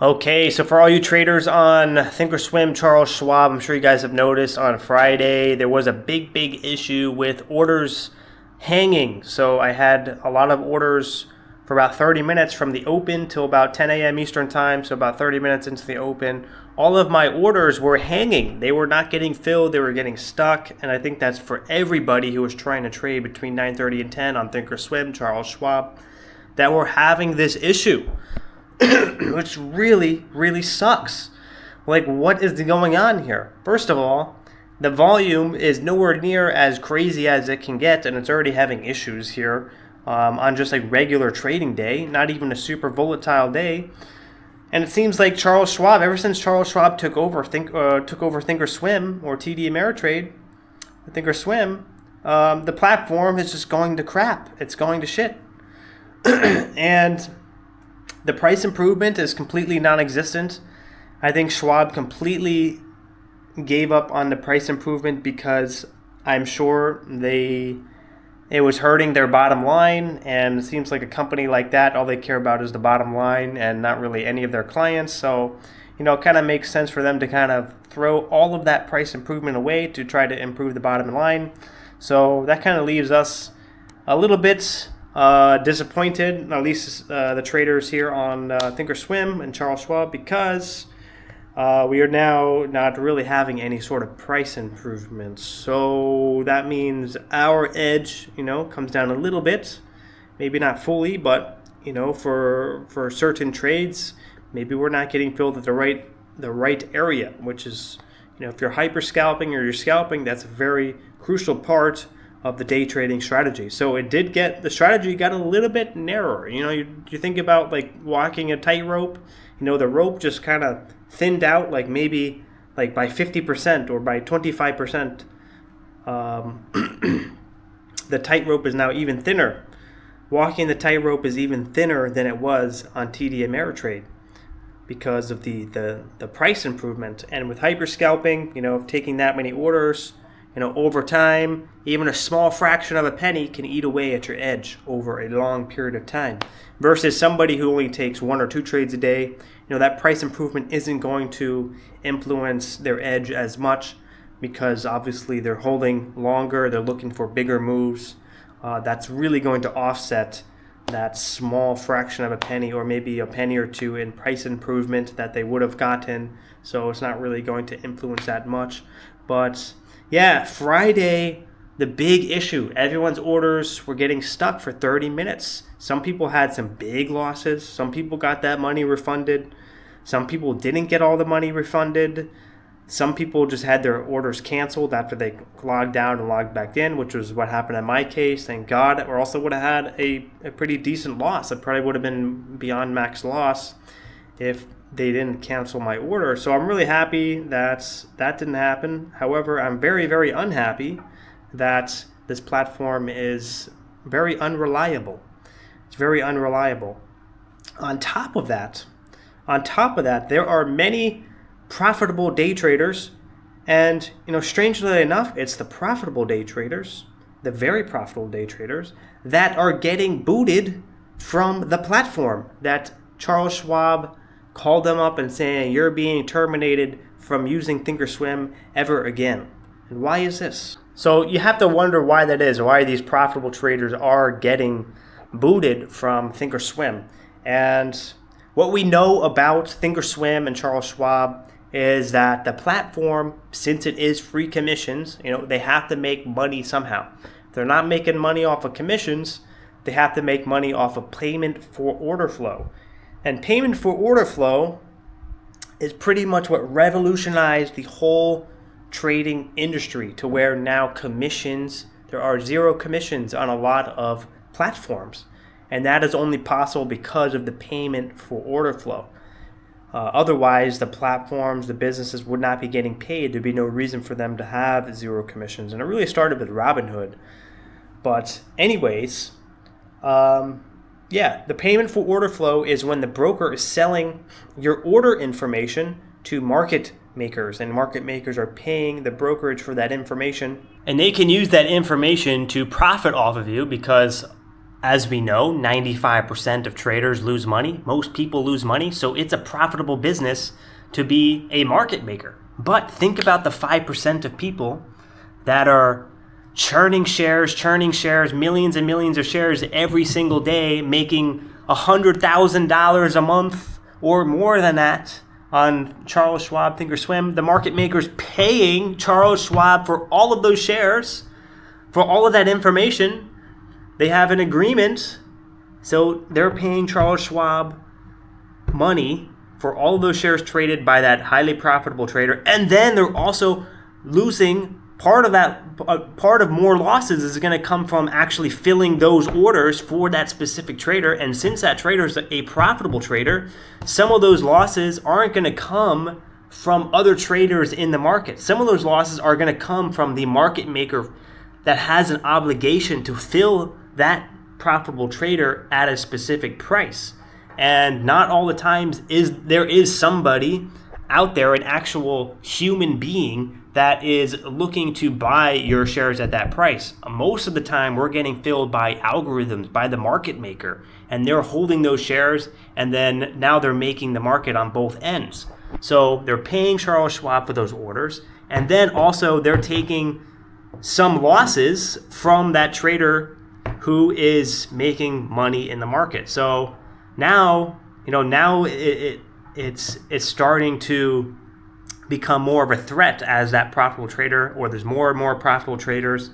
Okay, so for all you traders on Thinkorswim, Charles Schwab, I'm sure you guys have noticed on Friday there was a big issue with orders hanging. So I had a lot of orders for about 30 minutes from the open till about 10 a.m. Eastern time, so about 30 minutes into the open. All of my orders were hanging. They were not getting filled, they were getting stuck, and I think that's for everybody who was trying to trade between 9:30 and 10 on Thinkorswim, Charles Schwab, that were having this issue. Which really sucks. Like, what is going on here? First of all, the volume is nowhere near as crazy as it can get, and it's already having issues here on just like regular trading day, not even a super volatile day. And it seems like Charles Schwab, ever since Charles Schwab took over Thinkorswim or TD Ameritrade, Thinkorswim, the platform is just going to crap. It's going to shit. And the price improvement is completely non-existent. I think Schwab completely gave up on the price improvement because I'm sure it was hurting their bottom line, and it seems like a company like that, all they care about is the bottom line and not really any of their clients. So, it kind of makes sense for them to kind of throw all of that price improvement away to try to improve the bottom line. So that kind of leaves us a little bit disappointed, at least the traders here on Thinkorswim and Charles Schwab, because we are now not really having any sort of price improvements. So that means our edge, comes down a little bit, maybe not fully, but for certain trades, maybe we're not getting filled at the right area, which is, if you're hyper scalping or you're scalping, that's a very crucial part of the day trading strategy. So the strategy got a little bit narrower. You think about like walking a tightrope, the rope just kind of thinned out, like maybe like by 50% or by 25%. The tightrope is now even thinner. Walking the tightrope is even thinner than it was on TD Ameritrade because of the price improvement. And with hyper scalping, taking that many orders, over time, even a small fraction of a penny can eat away at your edge over a long period of time. Versus somebody who only takes 1 or 2 trades a day, that price improvement isn't going to influence their edge as much because obviously they're holding longer, they're looking for bigger moves. That's really going to offset that small fraction of a penny or maybe a penny or two in price improvement that they would have gotten. So it's not really going to influence that much. But yeah, Friday, the big issue. Everyone's orders were getting stuck for 30 minutes. Some people had some big losses. Some people got that money refunded. Some people didn't get all the money refunded. Some people just had their orders canceled after they logged out and logged back in, which was what happened in my case. Thank God. Or also would have had a pretty decent loss. It probably would have been beyond max loss if they didn't cancel my order. So I'm really happy that didn't happen. However, I'm very unhappy that this platform is very unreliable. It's very unreliable. On top of that, there are many profitable day traders, and strangely enough, it's the profitable day traders, the very profitable day traders, that are getting booted from the platform. That Charles Schwab called them up and saying, you're being terminated from using Thinkorswim ever again. And why is this? So you have to wonder why that is, why these profitable traders are getting booted from Thinkorswim. And what we know about Thinkorswim and Charles Schwab is that the platform, since it is free commissions, they have to make money somehow. If they're not making money off of commissions, they have to make money off of payment for order flow. And payment for order flow is pretty much what revolutionized the whole trading industry to where now there are 0 commissions on a lot of platforms. And that is only possible because of the payment for order flow. Otherwise, the platforms, the businesses would not be getting paid. There'd be no reason for them to have 0 commissions. And it really started with Robinhood. But anyways, the payment for order flow is when the broker is selling your order information to market makers, and market makers are paying the brokerage for that information. And they can use that information to profit off of you because as we know, 95% of traders lose money. Most people lose money, so it's a profitable business to be a market maker. But think about the 5% of people that are churning shares, millions and millions of shares every single day, making $100,000 a month or more than that on Charles Schwab Thinkorswim. The market makers paying Charles Schwab for all of those shares, for all of that information. They have an agreement, so they're paying Charles Schwab money for all of those shares traded by that highly profitable trader, and then they're also losing part of that. Part of more losses is going to come from actually filling those orders for that specific trader, and since that trader is a profitable trader, some of those losses aren't going to come from other traders in the market. Some of those losses are going to come from the market maker that has an obligation to fill that profitable trader at a specific price. And not all the times there is somebody out there, an actual human being, that is looking to buy your shares at that price. Most of the time, we're getting filled by algorithms, by the market maker, and they're holding those shares, and then now they're making the market on both ends. So they're paying Charles Schwab for those orders, and then also they're taking some losses from that trader who is making money in the market. So now, it's starting to become more of a threat as that profitable trader, or there's more and more profitable traders,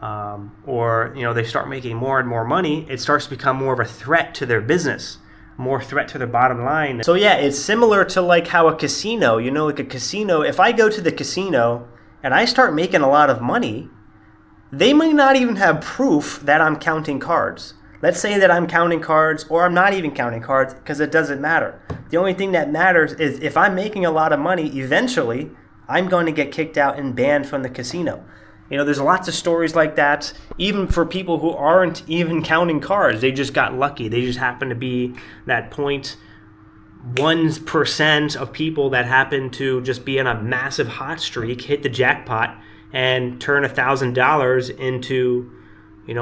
or they start making more and more money. It starts to become more of a threat to their business, more threat to their bottom line. So yeah, it's similar to like how a casino, like a casino, if I go to the casino and I start making a lot of money, they might not even have proof that I'm counting cards. Let's say that I'm counting cards, or I'm not even counting cards, because it doesn't matter. The only thing that matters is if I'm making a lot of money, eventually I'm going to get kicked out and banned from the casino. There's lots of stories like that, even for people who aren't even counting cards. They just got lucky. They just happen to be that 0.1% of people that happen to just be on a massive hot streak, hit the jackpot, and turn $1,000 into,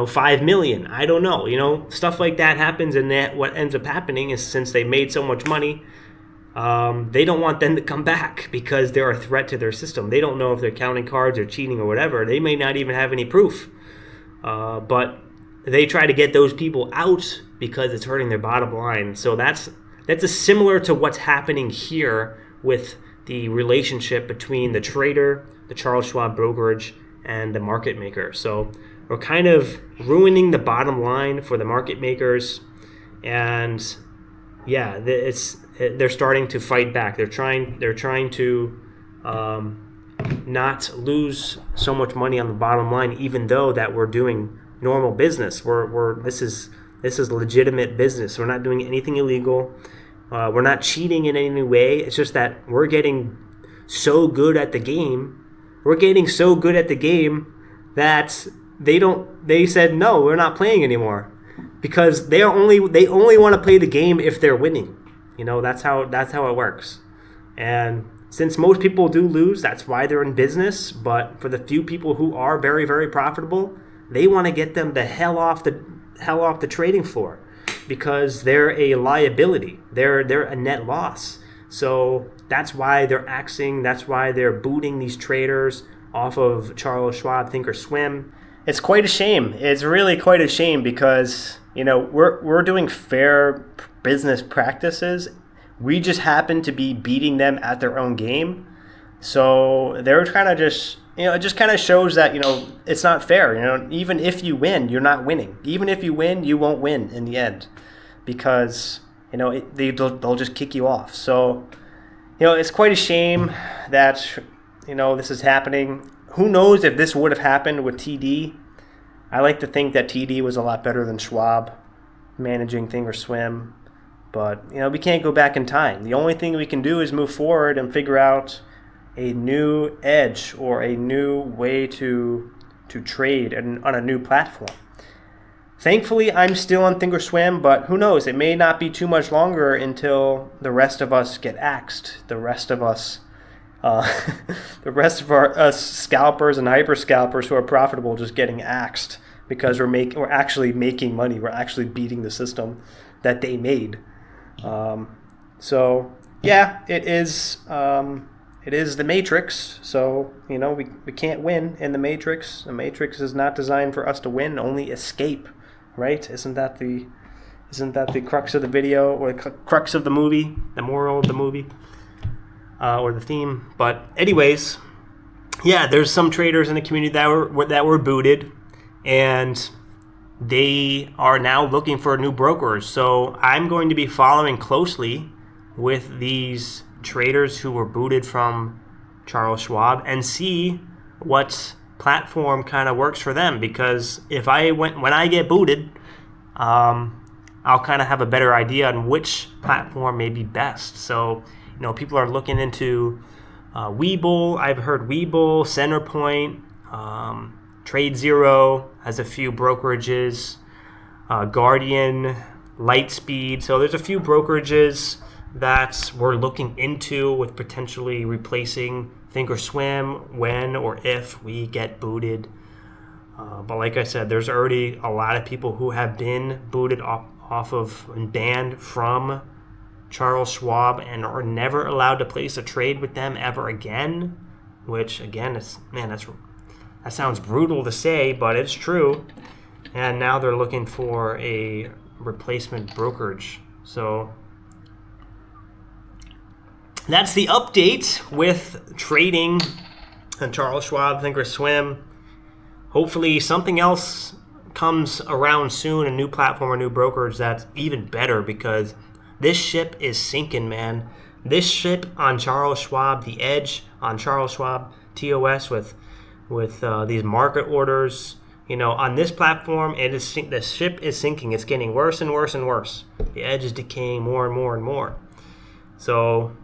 5 million. I don't know. Stuff like that happens, and that what ends up happening is, since they made so much money, they don't want them to come back because they're a threat to their system. They don't know if they're counting cards or cheating or whatever. They may not even have any proof. But they try to get those people out because it's hurting their bottom line. So that's similar to what's happening here with the relationship between the trader, the Charles Schwab brokerage, and the market maker. So we're kind of ruining the bottom line for the market makers, and yeah, they're starting to fight back. They're trying to not lose so much money on the bottom line, even though that we're doing normal business. This is legitimate business. We're not doing anything illegal. We're not cheating in any way. It's just that we're getting so good at the game. We're getting so good at the game that they said, no, we're not playing anymore, because they only want to play the game if they're winning. That's how it works. And since most people do lose, that's why they're in business. But for the few people who are very, very profitable, they want to get them the hell off the trading floor, because they're a liability. They're a net loss. So that's why they're axing. That's why they're booting these traders off of Charles Schwab Thinkorswim. It's quite a shame. It's really quite a shame, because we're doing fair business practices. We just happen to be beating them at their own game. So they're kind of just, it just kind of shows that, it's not fair. Even if you win, you're not winning. Even if you win, you won't win in the end, because, they'll just kick you off. So, it's quite a shame that, this is happening. Who knows if this would have happened with TD? I like to think that TD was a lot better than Schwab managing Thinkorswim. But, we can't go back in time. The only thing we can do is move forward and figure out a new edge or a new way to trade on a new platform. Thankfully, I'm still on Thinkorswim, but who knows? It may not be too much longer until the rest of us get axed. The rest of us, us scalpers and hyper scalpers who are profitable, just getting axed because we're actually making money. We're actually beating the system that they made. So yeah, it is the Matrix. So we can't win in the Matrix. The Matrix is not designed for us to win, only escape, right? Isn't that the crux of the video, or the crux of the movie, the moral of the movie, or the theme? But anyways, yeah, there's some traders in the community that were booted, and they are now looking for new brokers. So I'm going to be following closely with these traders who were booted from Charles Schwab and see what platform kind of works for them. Because when I get booted, I'll kind of have a better idea on which platform may be best. So people are looking into Webull. I've heard Webull, Centerpoint, Trade Zero has a few brokerages, Guardian, Lightspeed. So there's a few brokerages that we're looking into with potentially replacing Thinkorswim when or if we get booted. But like I said, there's already a lot of people who have been booted off of and banned from Charles Schwab and are never allowed to place a trade with them ever again. Which again, that sounds brutal to say, but it's true. And now they're looking for a replacement brokerage. So that's the update with trading on Charles Schwab, Thinkorswim. Hopefully something else comes around soon, a new platform or new brokerage that's even better, because this ship is sinking, man. This ship on Charles Schwab, the edge on Charles Schwab TOS with these market orders, on this platform, the ship is sinking. It's getting worse and worse and worse. The edge is decaying more and more and more. So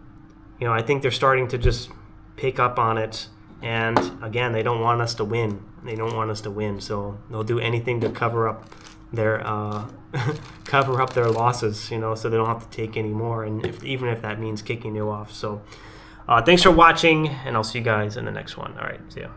I think they're starting to just pick up on it. And again, they don't want us to win. So they'll do anything to cover up their losses, so they don't have to take any more. And even if that means kicking you off. So thanks for watching, and I'll see you guys in the next one. All right, see ya.